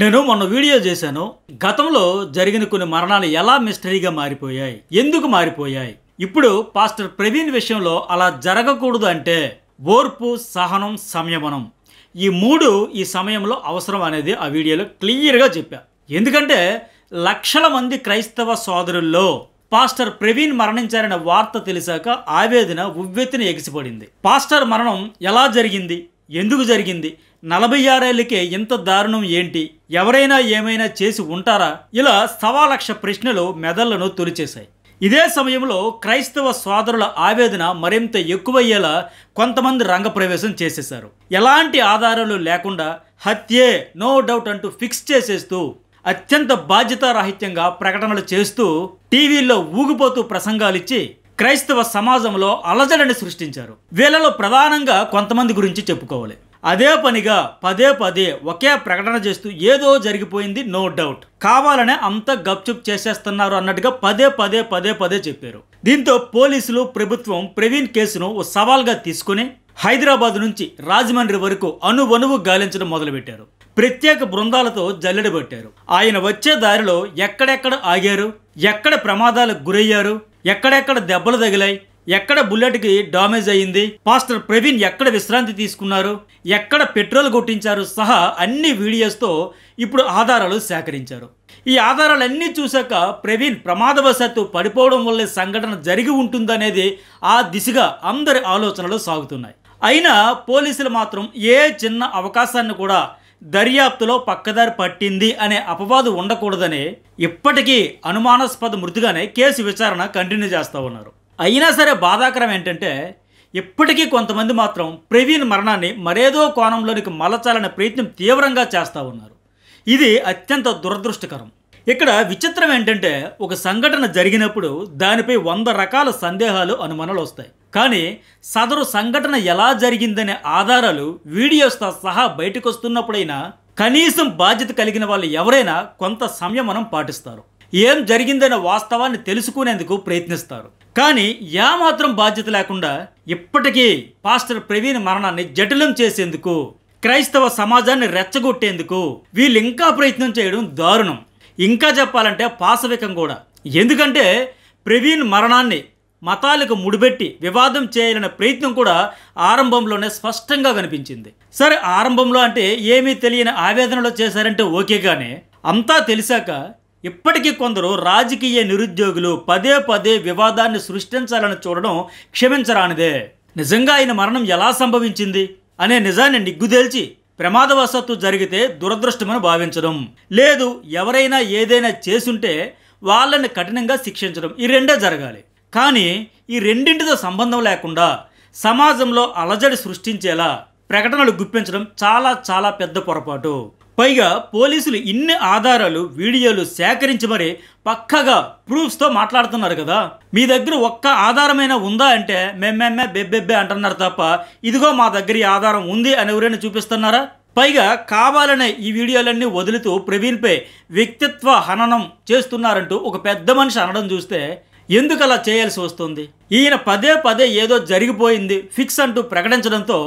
నేను మొన్న వీడియో చేశాను. గతంలో జరిగిన కొన్ని మరణాలు ఎలా మిస్టరీగా మారిపోయాయి, ఎందుకు మారిపోయాయి, ఇప్పుడు పాస్టర్ ప్రవీణ్ విషయంలో అలా జరగకూడదు అంటే ఓర్పు, సహనం, సంయమనం ఈ మూడు ఈ సమయంలో అవసరం అనేది ఆ వీడియోలో క్లియర్గా చెప్పా. ఎందుకంటే లక్షల మంది క్రైస్తవ సోదరుల్లో పాస్టర్ ప్రవీణ్ మరణించారనే వార్త తెలిసాక ఆవేదన ఉవ్వెత్తున ఎగిసిపడింది. పాస్టర్ మరణం ఎలా జరిగింది, ఎందుకు జరిగింది, 46 ఏళ్ళకే ఇంత దారుణం ఏంటి, ఎవరైనా ఏమైనా చేసి ఉంటారా, ఇలా 1,00,000 ప్రశ్నలు మెదళ్లను తొలిచేశాయి. ఇదే సమయంలో క్రైస్తవ సోదరుల ఆవేదన మరింత ఎక్కువయ్యేలా కొంతమంది రంగప్రవేశం చేసేశారు. ఎలాంటి ఆధారాలు లేకుండా హత్యే నో డౌట్ అంటూ ఫిక్స్ చేసేస్తూ అత్యంత బాధ్యతారాహిత్యంగా ప్రకటనలు చేస్తూ టీవీల్లో ఊగిపోతూ ప్రసంగాలిచ్చి క్రైస్తవ సమాజంలో అలజడిని సృష్టించారు. వీళ్ళలో ప్రధానంగా కొంతమంది గురించి చెప్పుకోవాలి. అదే పనిగా పదే పదే ఒకే ప్రకటన చేస్తూ ఏదో జరిగిపోయింది, నో డౌట్, కావాలనే అంత గప్చుప్ చేసేస్తున్నారు అన్నట్టుగా పదే చెప్పారు. దీంతో పోలీసులు, ప్రభుత్వం ప్రవీణ్ కేసును ఓ సవాల్గా తీసుకుని హైదరాబాద్ నుంచి రాజమండ్రి వరకు అణువణువు గాలించడం మొదలుపెట్టారు. ప్రత్యేక బృందాలతో జల్లెడ పెట్టారు. ఆయన వచ్చే దారిలో ఎక్కడెక్కడ ఆగారు, ఎక్కడ ప్రమాదాలకు గురయ్యారు, ఎక్కడెక్కడ దెబ్బలు తగిలాయి, ఎక్కడ బుల్లెట్కి డామేజ్ అయ్యింది, పాస్టర్ ప్రవీణ్ ఎక్కడ విశ్రాంతి తీసుకున్నారు, ఎక్కడ పెట్రోల్ కొట్టించారు సహా అన్ని వీడియోస్తో ఇప్పుడు ఆధారాలు సేకరించారు. ఈ ఆధారాలన్నీ చూశాక ప్రవీణ్ ప్రమాదవశాత్తు పడిపోవడం వల్లే సంఘటన జరిగి ఉంటుందనేది ఆ దిశగా అందరి ఆలోచనలు సాగుతున్నాయి. అయినా పోలీసులు మాత్రం ఏ చిన్న అవకాశాన్ని కూడా దర్యాప్తులో పక్కదారి పట్టింది అనే అపవాదు ఉండకూడదని ఇప్పటికీ అనుమానాస్పద మృతిగానే కేసు విచారణ కంటిన్యూ చేస్తూ ఉన్నారు. అయినా సరే బాధాకరం ఏంటంటే ఇప్పటికీ కొంతమంది మాత్రం ప్రవీణ్ మరణాన్ని మరేదో కోణంలోనికి మలచాలనే ప్రయత్నం తీవ్రంగా చేస్తూ ఉన్నారు. ఇది అత్యంత దురదృష్టకరం. ఇక్కడ విచిత్రం ఏంటంటే ఒక సంఘటన జరిగినప్పుడు దానిపై 100 రకాల సందేహాలు, అనుమానాలు వస్తాయి. కానీ సదరు సంఘటన ఎలా జరిగిందనే ఆధారాలు వీడియోస్తో సహా బయటకు వస్తున్నప్పుడైనా కనీసం బాధ్యత కలిగిన వాళ్ళు ఎవరైనా కొంత సంయమనం పాటిస్తారు. ఏం జరిగిందనే వాస్తవాన్ని తెలుసుకునేందుకు ప్రయత్నిస్తారు. కానీ ఏమాత్రం బాధ్యత లేకుండా ఇప్పటికీ పాస్టర్ ప్రవీణ్ మరణాన్ని జటిలం చేసేందుకు, క్రైస్తవ సమాజాన్ని రెచ్చగొట్టేందుకు వీళ్ళు ఇంకా ప్రయత్నం చేయడం దారుణం. ఇంకా చెప్పాలంటే పాశవికం కూడా. ఎందుకంటే ప్రవీణ్ మరణాన్ని మతాలకు ముడిపెట్టి వివాదం చేయాలనే ప్రయత్నం కూడా ఆరంభంలోనే స్పష్టంగా కనిపించింది. సరే, ఆరంభంలో అంటే ఏమీ తెలియని ఆవేదనలో చేశారంటే ఓకే, కానీ అంతా తెలిసాక ఇప్పటికీ కొందరు రాజకీయ నిరుద్యోగులు పదే వివాదాన్ని సృష్టించాలని చూడడం క్షమించరానిదే. నిజంగా ఆయన మరణం ఎలా సంభవించింది అనే నిజాన్ని నిగ్గుదేల్చి ప్రమాదవశాత్తు జరిగితే దురదృష్టమని భావించడం, లేదు ఎవరైనా ఏదైనా చేసుంటే వాళ్ళని కఠినంగా శిక్షించడం, ఈ రెండే జరగాలి. కానీ ఈ రెండింటితో సంబంధం లేకుండా సమాజంలో అలజడి సృష్టించేలా ప్రకటనలు గుప్పించడం చాలా పెద్ద పొరపాటు. పైగా పోలీసులు ఇన్ని ఆధారాలు, వీడియోలు సేకరించి మరి పక్కగా ప్రూఫ్స్తో మాట్లాడుతున్నారు కదా. మీ దగ్గర ఒక్క ఆధారమైనా ఉందా అంటే మేమేమే బెబ్బెబ్బే అంటున్నారు తప్ప ఇదిగో మా దగ్గర ఈ ఆధారం ఉంది అని ఎవరైనా చూపిస్తున్నారా? పైగా కావాలనే ఈ వీడియోలన్నీ వదులుతూ ప్రవీణ్పై వ్యక్తిత్వ హననం చేస్తున్నారంటూ ఒక పెద్ద మనిషి అనడం చూస్తే ఎందుకు అలా చేయాల్సి వస్తుంది? ఈయన పదే ఏదో జరిగిపోయింది ఫిక్స్ అంటూ ప్రకటించడంతో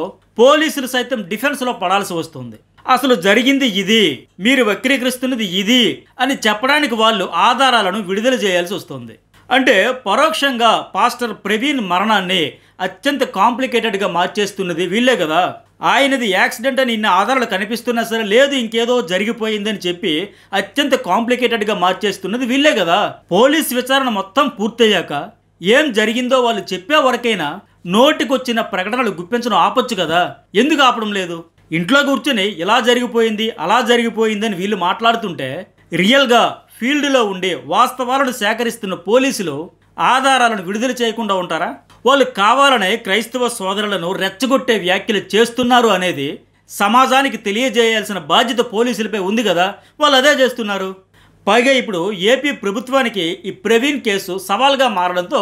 పోలీసులు సైతం డిఫెన్స్లో పడాల్సి వస్తుంది. అసలు జరిగింది ఇది, మీరు వక్రీకరిస్తున్నది ఇది అని చెప్పడానికి వాళ్ళు ఆధారాలను విడుదల చేయాల్సి వస్తుంది. అంటే పరోక్షంగా పాస్టర్ ప్రవీణ్ మరణాన్ని అత్యంత కాంప్లికేటెడ్గా మార్చేస్తున్నది వీళ్ళే కదా. ఆయనది యాక్సిడెంట్ అని ఇన్ని ఆధారాలు కనిపిస్తున్నా సరే లేదు ఇంకేదో జరిగిపోయిందని చెప్పి అత్యంత కాంప్లికేటెడ్గా మార్చేస్తున్నది వీళ్ళే కదా. పోలీస్ విచారణ మొత్తం పూర్తయ్యాక ఏం జరిగిందో వాళ్ళు చెప్పే వరకైనా నోటికొచ్చిన ప్రకటనలు గుప్పించడం ఆపొచ్చు కదా. ఎందుకు ఆపడం లేదు? ఇంట్లో కూర్చొని ఇలా జరిగిపోయింది అలా జరిగిపోయిందని వీళ్ళు మాట్లాడుతుంటే రియల్గా ఫీల్డ్లో ఉండి వాస్తవాలను సేకరిస్తున్న పోలీసులు ఆధారాలను విడుదల చేయకుండా ఉంటారా? వాళ్ళు కావాలనే క్రైస్తవ సోదరులను రెచ్చగొట్టే వ్యాఖ్యలు చేస్తున్నారు అనేది సమాజానికి తెలియజేయాల్సిన బాధ్యత పోలీసులపై ఉంది కదా. వాళ్ళు అదే చేస్తున్నారు. పైగా ఇప్పుడు ఏపీ ప్రభుత్వానికి ఈ ప్రవీణ్ కేసు సవాల్గా మారడంతో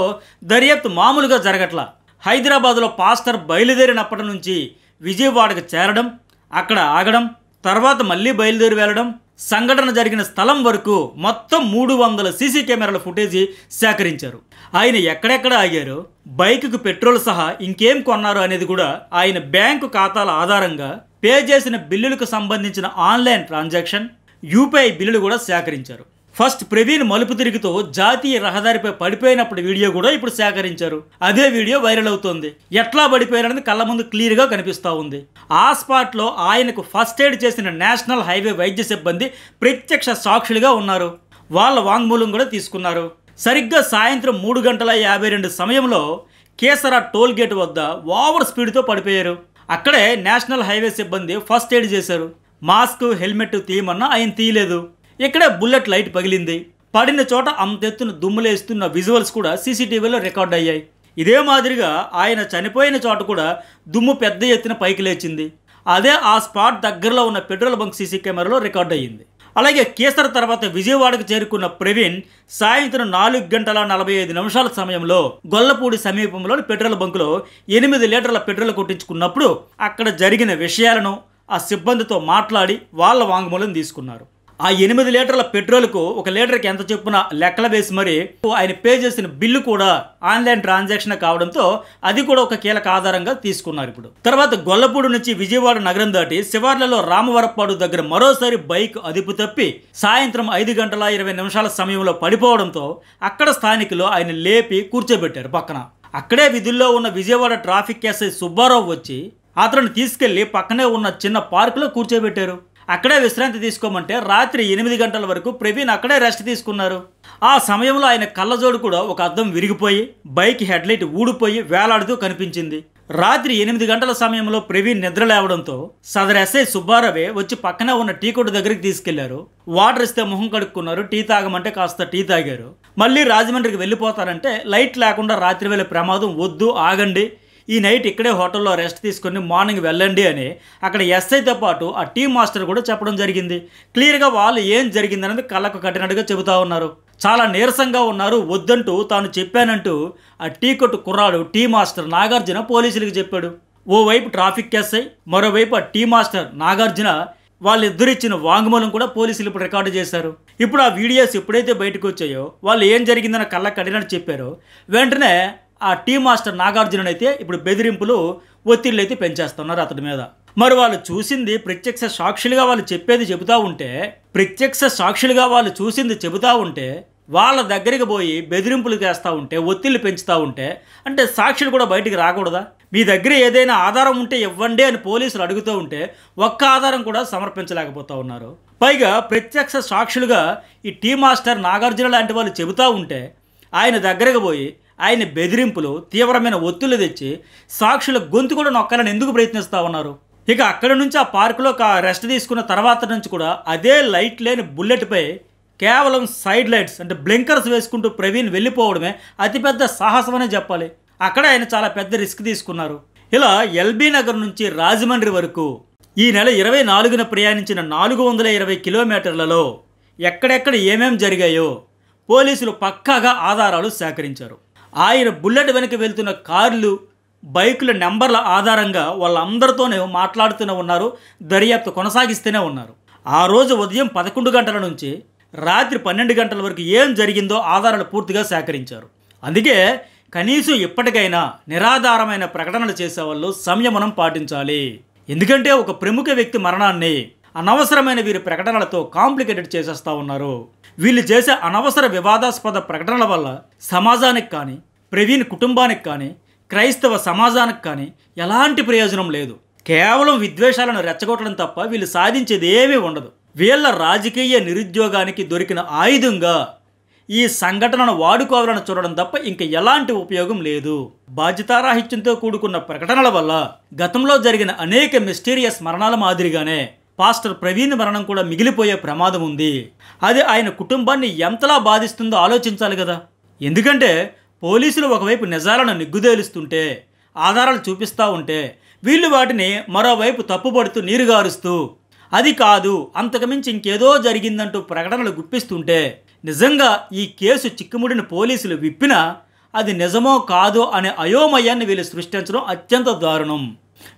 దర్యాప్తు మామూలుగా జరగట్లా. హైదరాబాద్లో పాస్టర్ బయలుదేరినప్పటి నుంచి విజయవాడకు చేరడం, అక్కడ ఆగడం, తర్వాత మళ్ళీ బయలుదేరి వెళ్ళడం, సంఘటన జరిగిన స్థలం వరకు మొత్తం 300 సీసీ కెమెరాల ఫుటేజీ సేకరించారు. ఆయన ఎక్కడెక్కడ ఆగారో, బైక్కు పెట్రోల్ సహా ఇంకేం కొన్నారు అనేది కూడా ఆయన బ్యాంకు ఖాతాల ఆధారంగా పే చేసిన బిల్లులకు సంబంధించిన ఆన్లైన్ ట్రాన్సాక్షన్, యూపీఐ బిల్లులు కూడా సేకరించారు. ఫస్ట్ ప్రవీణ్ మలుపు తిరుగుతూ జాతీయ రహదారిపై పడిపోయినప్పుడు వీడియో కూడా ఇప్పుడు సేకరించారు. అదే వీడియో వైరల్ అవుతోంది. ఎట్లా పడిపోయారనేది కళ్ళ ముందు క్లియర్గా కనిపిస్తూ ఉంది. ఆ స్పాట్లో ఆయనకు ఫస్ట్ ఎయిడ్ చేసిన నేషనల్ హైవే వైద్య సిబ్బంది ప్రత్యక్ష సాక్షులుగా ఉన్నారు. వాళ్ళ వాంగ్మూలం కూడా తీసుకున్నారు. సరిగ్గా సాయంత్రం 3:52 సమయంలో కేసరా టోల్ గేట్ వద్ద ఓవర్ స్పీడ్తో పడిపోయారు. అక్కడే నేషనల్ హైవే సిబ్బంది ఫస్ట్ ఎయిడ్ చేశారు. మాస్క్ హెల్మెట్ తీయమన్నా ఆయన తీయలేదు. ఇక్కడే బుల్లెట్ లైట్ పగిలింది. పడిన చోట అంతెత్తున దుమ్ములేస్తున్న విజువల్స్ కూడా సీసీటీవీలో రికార్డ్ అయ్యాయి. ఇదే మాదిరిగా ఆయన చనిపోయిన చోట కూడా దుమ్ము పెద్ద ఎత్తున పైకి లేచింది. అదే ఆ స్పాట్ దగ్గరలో ఉన్న పెట్రోల్ బంక్ సీసీ కెమెరాలో రికార్డ్ అయ్యింది. అలాగే కేసర్ తర్వాత విజయవాడకు చేరుకున్న ప్రవీణ్ సాయంత్రం 4:45 సమయంలో గొల్లపూడి సమీపంలోని పెట్రోల్ బంకులో 8 లీటర్ల పెట్రోల్ కొట్టించుకున్నప్పుడు అక్కడ జరిగిన విషయాలను ఆ సిబ్బందితో మాట్లాడి వాళ్ళ వాంగ్మూలం తీసుకున్నారు. ఆ 8 లీటర్ల పెట్రోల్కు 1 లీటర్కి ఎంత చొప్పున లెక్కలు వేసి మరి ఆయన పే చేసిన బిల్లు కూడా ఆన్లైన్ ట్రాన్సాక్షన్ కావడంతో అది కూడా ఒక కీలక ఆధారంగా తీసుకున్నారు. ఇప్పుడు తర్వాత గొల్లపూడి నుంచి విజయవాడ నగరం దాటి శివార్లలో రామవరప్పాడు దగ్గర మరోసారి బైక్ అదుపు తప్పి సాయంత్రం 5:20 సమయంలో పడిపోవడంతో అక్కడ స్థానికులు ఆయన లేపి కూర్చోబెట్టారు పక్కన. అక్కడే విధుల్లో ఉన్న విజయవాడ ట్రాఫిక్ ఎస్ఐ సుబ్బారావు వచ్చి అతను తీసుకెళ్లి పక్కనే ఉన్న చిన్న పార్కులో కూర్చోబెట్టారు. అక్కడే విశ్రాంతి తీసుకోమంటే రాత్రి 8 గంటల వరకు ప్రవీణ్ అక్కడే రెస్ట్ తీసుకున్నారు. ఆ సమయంలో ఆయన కళ్ళజోడు కూడా ఒక అద్దం విరిగిపోయి బైక్ హెడ్లైట్ ఊడిపోయి వేలాడుతూ కనిపించింది. రాత్రి 8 గంటల సమయంలో ప్రవీణ్ నిద్ర లేవడంతో సదర్ ఎస్ఐ సుబ్బారావే వచ్చి పక్కనే ఉన్న టీ కొట్టు దగ్గరికి తీసుకెళ్లారు. వాటర్ ఇస్తే మొహం కడుక్కున్నారు. టీ తాగమంటే కాస్త టీ తాగారు. మళ్ళీ రాజమండ్రికి వెళ్ళిపోతారంటే లైట్ లేకుండా రాత్రి వేళ ప్రమాదం వద్దు, ఆగండి, ఈ నైట్ ఇక్కడే హోటల్లో రెస్ట్ తీసుకొని మార్నింగ్ వెళ్ళండి అని అక్కడ ఎస్ఐతో పాటు ఆ టీ మాస్టర్ కూడా చెప్పడం జరిగింది. క్లియర్గా వాళ్ళు ఏం జరిగిందనేది కళ్ళకు కట్టినట్టుగా చెబుతా ఉన్నారు. చాలా నీరసంగా ఉన్నారు, వద్దంటూ తాను చెప్పానంటూ ఆ టీ కొట్టు కుర్రాడు టీ మాస్టర్ నాగార్జున పోలీసులకు చెప్పాడు. ఓవైపు ట్రాఫిక్ ఎస్ఐ, మరోవైపు ఆ టీ మాస్టర్ నాగార్జున వాళ్ళిద్దరు ఇచ్చిన వాంగ్మూలం కూడా పోలీసులు ఇప్పుడు రికార్డు చేశారు. ఇప్పుడు ఆ వీడియోస్ ఎప్పుడైతే బయటకు వచ్చాయో వాళ్ళు ఏం జరిగిందని కళ్ళకు కట్టినట్టు చెప్పారో వెంటనే ఆ టీ మాస్టర్ నాగార్జున అయితే ఇప్పుడు బెదిరింపులు ఒత్తిళ్ళు అయితే పెంచేస్తున్నారు అతడి మీద. మరి వాళ్ళు చూసింది ప్రత్యక్ష సాక్షులుగా వాళ్ళు చూసింది చెబుతా ఉంటే వాళ్ళ దగ్గరికి పోయి బెదిరింపులు చేస్తూ ఉంటే ఒత్తిళ్ళు పెంచుతూ ఉంటే అంటే సాక్షులు కూడా బయటికి రాకూడదా? మీ దగ్గర ఏదైనా ఆధారం ఉంటే ఇవ్వండి అని పోలీసులు అడుగుతూ ఉంటే ఒక్క ఆధారం కూడా సమర్పించలేకపోతూ ఉన్నారు. పైగా ప్రత్యక్ష సాక్షులుగా ఈ టీ మాస్టర్ నాగార్జున లాంటి వాళ్ళు చెబుతూ ఉంటే ఆయన దగ్గరకు పోయి ఆయన బెదిరింపులు తీవ్రమైన ఒత్తిళ్లు తెచ్చి సాక్షుల గొంతు కూడా నొక్కాలని ఎందుకు ప్రయత్నిస్తూ ఉన్నారు? ఇక అక్కడ నుంచి ఆ పార్కులో రెస్ట్ తీసుకున్న తర్వాత నుంచి కూడా అదే లైట్ లేని బుల్లెట్పై కేవలం సైడ్ లైట్స్ అంటే బ్లింకర్స్ వేసుకుంటూ ప్రవీణ్ వెళ్ళిపోవడమే అతిపెద్ద సాహసం అనే చెప్పాలి. అక్కడ ఆయన చాలా పెద్ద రిస్క్ తీసుకున్నారు. ఇలా ఎల్బీ నగర్ నుంచి రాజమండ్రి వరకు ఈ నెల 24న ప్రయాణించిన 420 కిలోమీటర్లలో ఎక్కడెక్కడ ఏమేం జరిగాయో పోలీసులు పక్కాగా ఆధారాలు సేకరించారు. ఆయన బుల్లెట్ వెనక వెళ్తున్న కార్లు, బైకుల నెంబర్ల ఆధారంగా వాళ్ళందరితోనే మాట్లాడుతూనే ఉన్నారు, దర్యాప్తు కొనసాగిస్తూనే ఉన్నారు. ఆ రోజు ఉదయం 11 గంటల నుంచి రాత్రి 12 గంటల వరకు ఏం జరిగిందో ఆధారాలు పూర్తిగా సేకరించారు. అందుకే కనీసం ఇప్పటికైనా నిరాధారమైన ప్రకటనలు చేసేవాళ్ళు సంయమనం పాటించాలి. ఎందుకంటే ఒక ప్రముఖ వ్యక్తి మరణాన్ని అనవసరమైన వీరి ప్రకటనలతో కాంప్లికేటెడ్ చేసేస్తూ ఉన్నారు. వీళ్ళు చేసే అనవసర వివాదాస్పద ప్రకటనల వల్ల సమాజానికి కానీ, ప్రవీణ్ కుటుంబానికి కానీ, క్రైస్తవ సమాజానికి కానీ ఎలాంటి ప్రయోజనం లేదు. కేవలం విద్వేషాలను రెచ్చగొట్టడం తప్ప వీళ్ళు సాధించేది ఏమీ ఉండదు. వీళ్ళ రాజకీయ నిరుద్యోగానికి దొరికిన ఆయుధంగా ఈ సంఘటనను వాడుకోవాలని చూడడం తప్ప ఇంక ఎలాంటి ఉపయోగం లేదు. బాధ్యతారాహిత్యంతో కూడుకున్న ప్రకటనల వల్ల గతంలో జరిగిన అనేక మిస్టీరియస్ మరణాల మాదిరిగానే పాస్టర్ ప్రవీణ్ మరణం కూడా మిగిలిపోయే ప్రమాదం ఉంది. అది ఆయన కుటుంబాన్ని ఎంతలా బాధిస్తుందో ఆలోచించాలి కదా. ఎందుకంటే పోలీసులు ఒకవైపు నిజాలను నిగ్గుదేలుస్తుంటే, ఆధారాలు చూపిస్తూ ఉంటే, వీళ్ళు వాటిని మరోవైపు తప్పుపడుతూ నీరుగారుస్తూ అది కాదు, అంతకుమించి ఇంకేదో జరిగిందంటూ ప్రకటనలు గుప్పిస్తుంటే నిజంగా ఈ కేసు చిక్కుముడిని పోలీసులు విప్పినా అది నిజమో కాదో అనే అయోమయాన్ని వీళ్ళు సృష్టించడం అత్యంత దారుణం.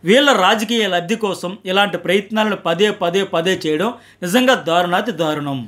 వీళ్ళ రాజకీయ లబ్ధి కోసం ఇలాంటి ప్రయత్నాలను పదే చేయడం నిజంగా దారుణాతి దారుణం.